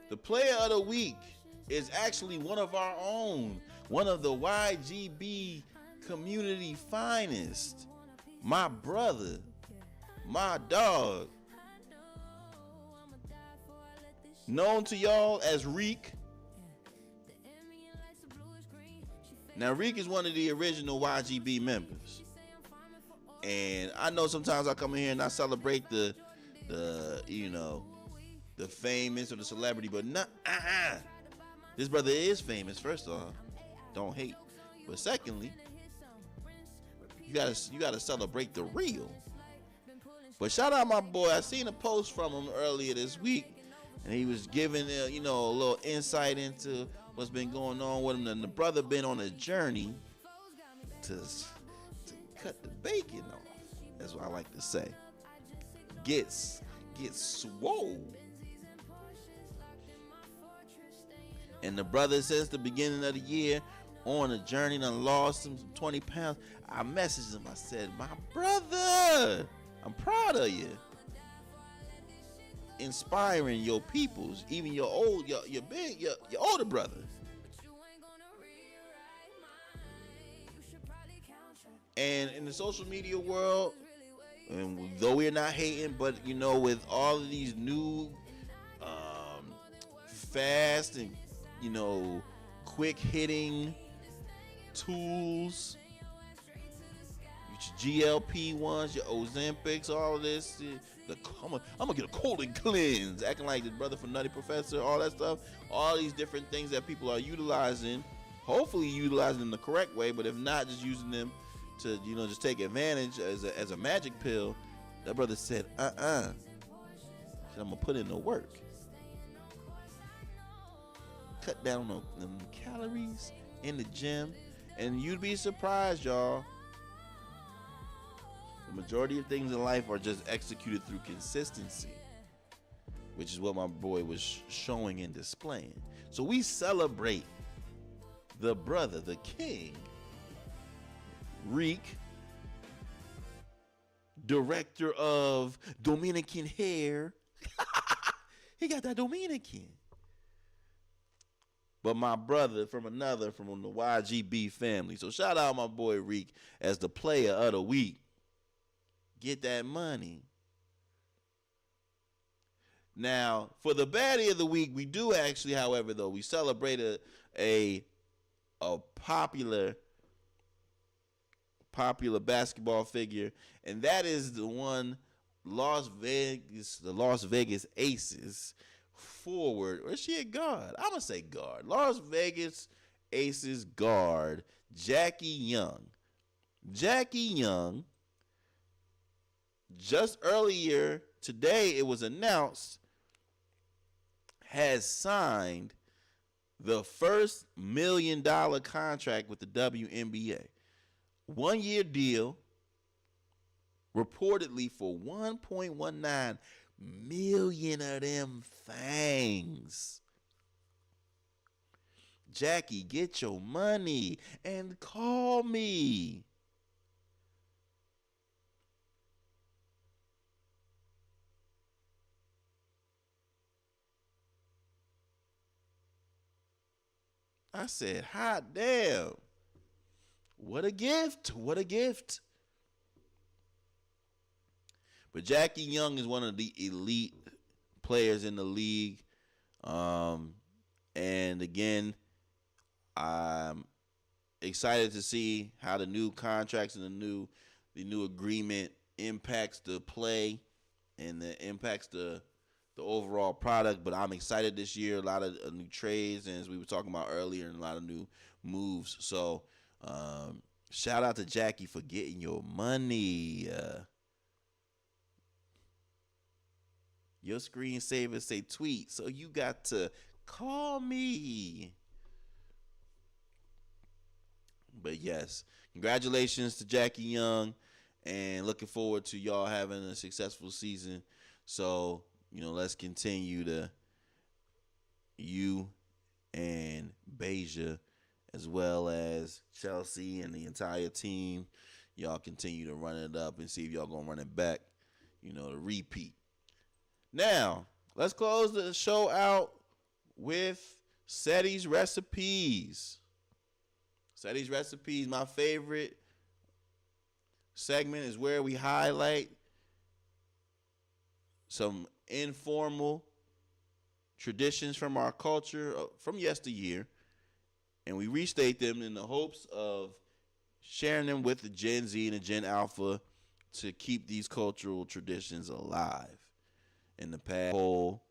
Speaker 2: the player of the week is actually one of our own, one of the YGB community finest. My brother, my dog, known to y'all as Reek. Now, Reek is one of the original YGB members. And I know sometimes I come in here and I celebrate the famous or the celebrity, but not this brother is famous, first off. Don't hate. But secondly, you gotta celebrate the real. But shout out my boy. I seen a post from him earlier this week, and he was giving a little insight into what's been going on with him. And the brother been on a journey to cut the bacon off. That's what I like to say. Get swole. And the brother, since the beginning of the year, on a journey, done lost some 20 pounds. I messaged him. I said, my brother, I'm proud of you. Inspiring your peoples, even your older brother. And in the social media world, and though we're not hating, but with all of these new fast and quick hitting tools, your GLP ones, your Ozempics, all of this. I'm gonna get a colon cleanse, acting like the brother from Nutty Professor, all that stuff. All these different things that people are utilizing, hopefully utilizing them the correct way, but if not, just using them to just take advantage as a magic pill. That brother said, I'm gonna put in the work. cut down on them calories in the gym, and you'd be surprised, y'all. The majority of things in life are just executed through consistency, which is what my boy was showing and displaying. So we celebrate the brother, the king, Reek, director of Dominican hair. He got that Dominican. But my brother from the YGB family. So shout out my boy Reek as the player of the week. Get that money. Now, for the baddie of the week, we do actually, however, though, we celebrated a popular basketball figure, and that is the one the Las Vegas Aces forward, or is she a guard? I'm gonna say guard. Las Vegas Aces guard Jackie Young. Jackie Young, just earlier today it was announced, has signed the first $1 million contract with the WNBA. 1 year deal, reportedly for 1.19 million of them things. Jackie, get your money and call me. I said, hot damn. What a gift. What a gift. But Jackie Young is one of the elite players in the league. And again, I'm excited to see how the new contracts and the new agreement impacts the play and impacts the overall product. But I'm excited this year. A lot of new trades, and as we were talking about earlier, and a lot of new moves. So shout out to Jackie for getting your money. Your screensavers say tweet, so you got to call me. But yes, congratulations to Jackie Young, and looking forward to y'all having a successful season. So, let's continue to, you and Beja, as well as Chelsea and the entire team, y'all continue to run it up and see if y'all gonna run it back, to repeat. Now, let's close the show out with Ceddy's Recipes. Ceddy's Recipes, my favorite segment, is where we highlight some informal traditions from our culture from yesteryear, and we restate them in the hopes of sharing them with the Gen Z and the Gen Alpha to keep these cultural traditions alive. In the past, whole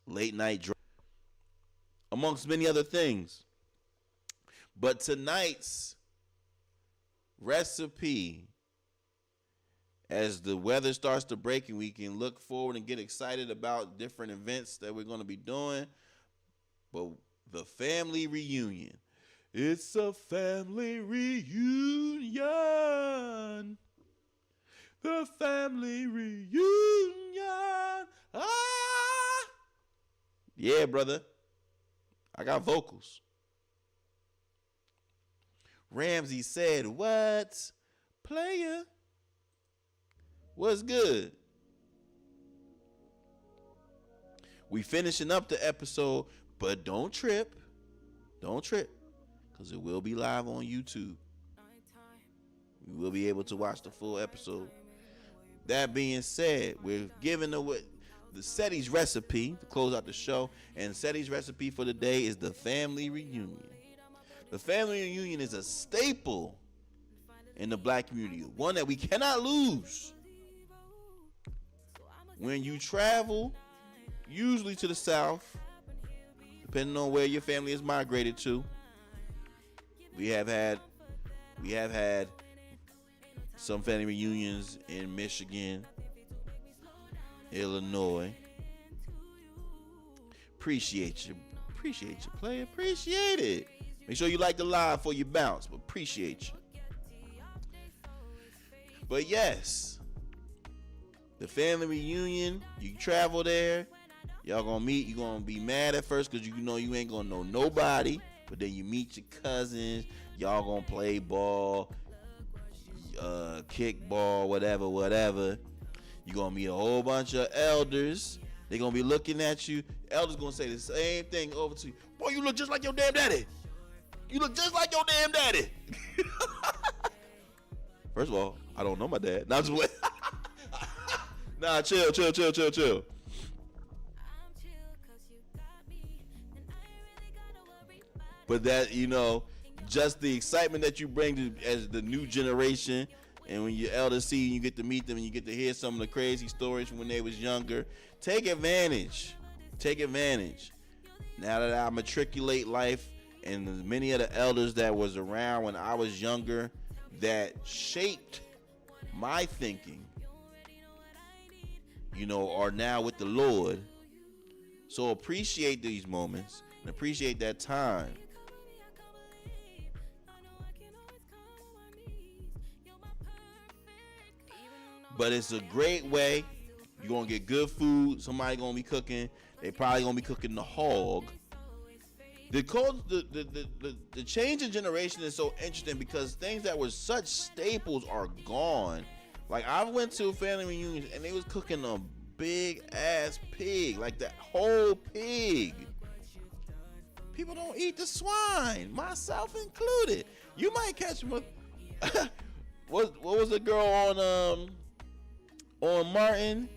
Speaker 2: late night drive, amongst many other things. But tonight's recipe, as the weather starts to break and we can look forward and get excited about different events that we're going to be doing, but the family reunion. It's a family reunion. The family reunion. Ah! Yeah, brother. I got vocals. Ramsey said, what? Playa? What's good? We finishing up the episode, but don't trip. Don't trip, because it will be live on YouTube. You will be able to watch the full episode. That being said, we're giving away the Ceddy's recipe to close out the show, and Ceddy's recipe for the day is the family reunion. The family reunion is a staple in the black community, one that we cannot lose. When you travel, usually to the South, depending on where your family is migrated to, we have had some family reunions in Michigan, Illinois. Appreciate you. Appreciate you, player. Appreciate it. Make sure you like the live before you bounce, but appreciate you. But yes, the family reunion, you travel there, y'all gonna meet, you gonna be mad at first because you know you ain't gonna know nobody, but then you meet your cousins, y'all gonna play ball, kickball, whatever. You gonna meet a whole bunch of elders. They gonna be looking at you. Elders gonna say the same thing over to you. Boy, you look just like your damn daddy. You look just like your damn daddy. First of all, I don't know my dad. Nah, just nah, chill. But that, just the excitement that you bring to, as the new generation, and when your elders see you, you get to meet them and you get to hear some of the crazy stories from when they was younger. Take advantage. Now that I matriculate life, and many of the elders that was around when I was younger that shaped my thinking, are now with the Lord. So appreciate these moments and appreciate that time. But it's a great way. You're going to get good food. Somebody going to be cooking. They probably going to be cooking the hog. The change in generation is so interesting because things that were such staples are gone. Like, I went to family reunions and they was cooking a big ass pig, like that whole pig. People don't eat the swine, myself included. You might catch me. What was the girl on Martin?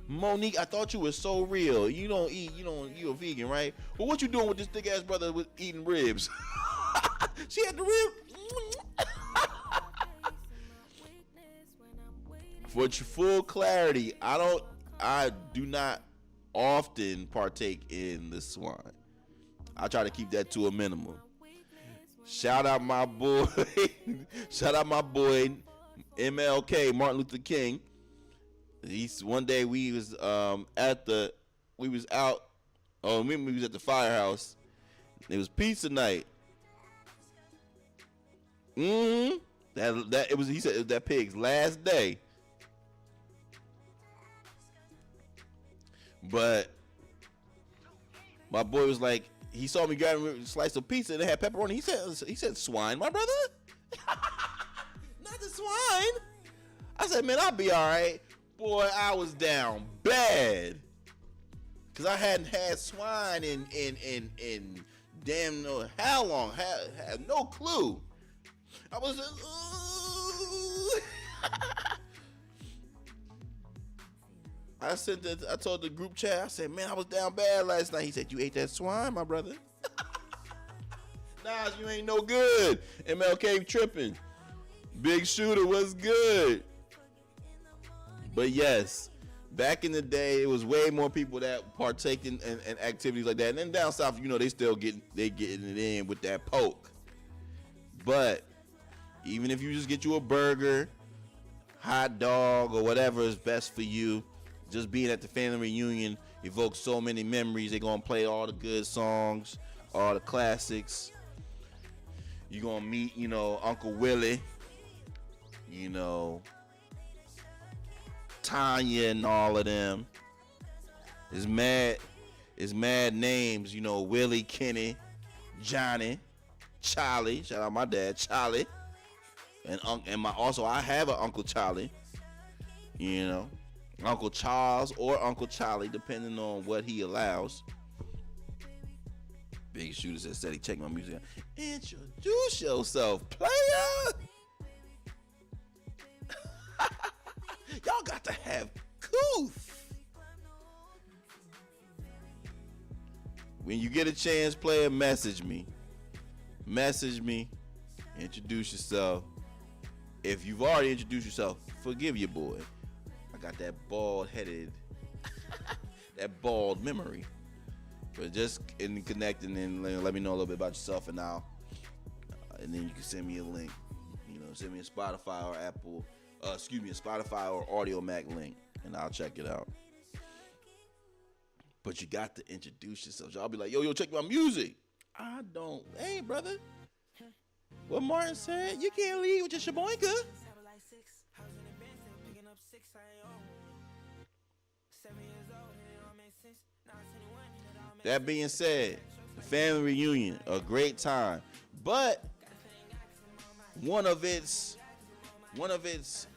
Speaker 2: Monique, I thought you were so real. You don't eat, you a vegan, right? Well, what you doing with this thick ass brother with eating ribs? She had the rib. For full clarity, I do not often partake in the swine. I try to keep that to a minimum. Shout out my boy MLK, Martin Luther King. One day we was out. We was at the firehouse. It was pizza night. He said it was that pig's last day. But my boy was like, he saw me grabbing a slice of pizza and it had pepperoni. He said swine, my brother. Not the swine. I said, man, I'll be all right. Boy, I was down bad because I hadn't had swine in damn know how long. Had no clue. I was just, I told the group chat, I said, man, I was down bad last night. He said, you ate that swine, my brother? Nah, you ain't no good. MLK tripping. Big Shooter was good. But yes, back in the day, it was way more people that partake in activities like that. And then down south, they still getting it in with that poke. But even if you just get you a burger, hot dog, or whatever is best for you, just being at the family reunion evokes so many memories. They're going to play all the good songs, all the classics. You're going to meet, Uncle Willie, Tanya and all of them. It's mad names, Willie, Kenny, Johnny, Charlie. Shout out my dad, Charlie. And I have an Uncle Charlie, Uncle Charles or Uncle Charlie, depending on what he allows. Big Shooter said, Ceddy, check my music out. Introduce yourself, player. Y'all got to have couth. When you get a chance, player, message me. Introduce yourself. If you've already introduced yourself, forgive your boy. I got that bald-headed, that bald memory. But just in connecting and let me know a little bit about yourself, and and then you can send me a link. Send me a Spotify or a Spotify or Audio Mac link, and I'll check it out. but you got to introduce yourself. Y'all be like, yo, check my music. I don't. Hey, brother. What Martin said, you can't leave with your shaboinka. That being said, the family reunion, a great time. But one of its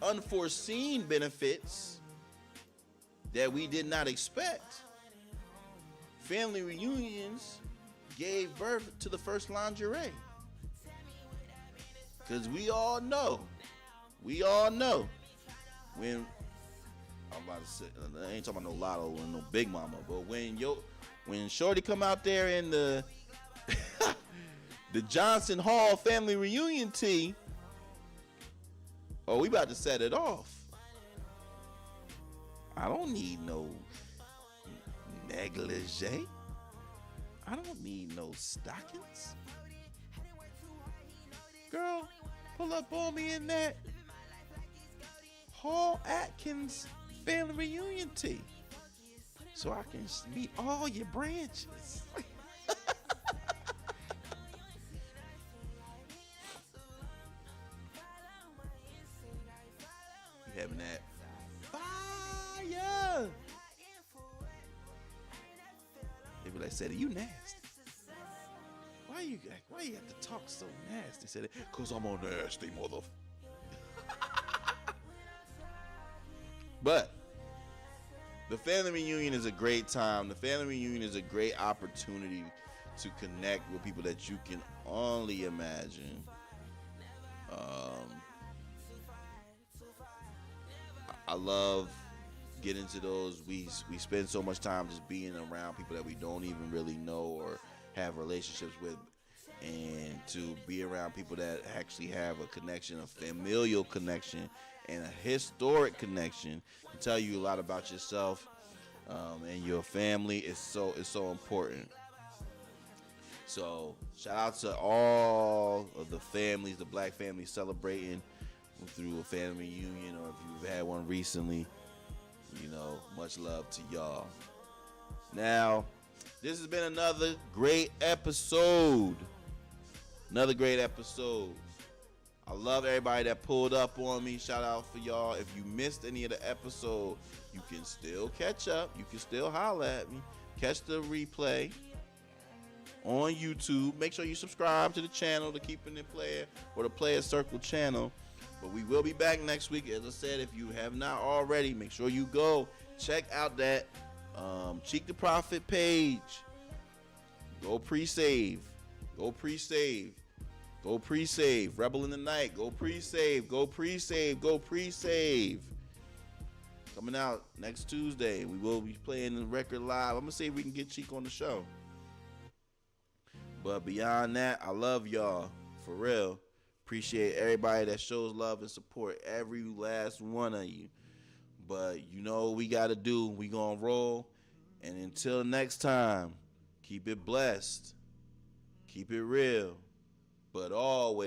Speaker 2: unforeseen benefits that we did not expect, family reunions gave birth to the first lingerie. Because we all know when, I'm about to say, I ain't talking about no Lotto and no Big Mama, but when Shorty come out there in the the Johnson Hall family reunion tee, oh, we about to set it off. I don't need no negligee. I don't need no stockings. Girl, pull up on me in that Hall Atkins family reunion tee so I can meet all your branches. You having that fire? They be like, Ceddy, you nasty. Why you have to talk so nasty? Said it, cause I'm a nasty mother. But the family reunion is a great time. The family reunion is a great opportunity to connect with people that you can only imagine. I love getting to those. We spend so much time just being around people that we don't even really know or have relationships with, and to be around people that actually have a connection, a familial connection, and a historic connection, can tell you a lot about yourself and your family. Is so important. So shout out to all of the families, the black families celebrating through a family reunion, or if you've had one recently, much love to y'all. Now, this has been another great episode. I love everybody that pulled up on me. Shout out for y'all. If you missed any of the episode, you can still catch up. You can still holler at me. Catch the replay on YouTube. Make sure you subscribe to the channel, the Keepin It Playa or the Playas Circle channel. But we will be back next week. As I said, if you have not already, make sure you go check out that Cheek the Prophet page. Go pre-save. Rebel in the Night. Go pre-save. Coming out next Tuesday. We will be playing the record live. I'm going to see if we can get Cheek on the show. But beyond that, I love y'all. For real. Appreciate everybody that shows love and support. Every last one of you. But you know what we got to do. We going to roll. And until next time, keep it blessed. Keep it real. But always.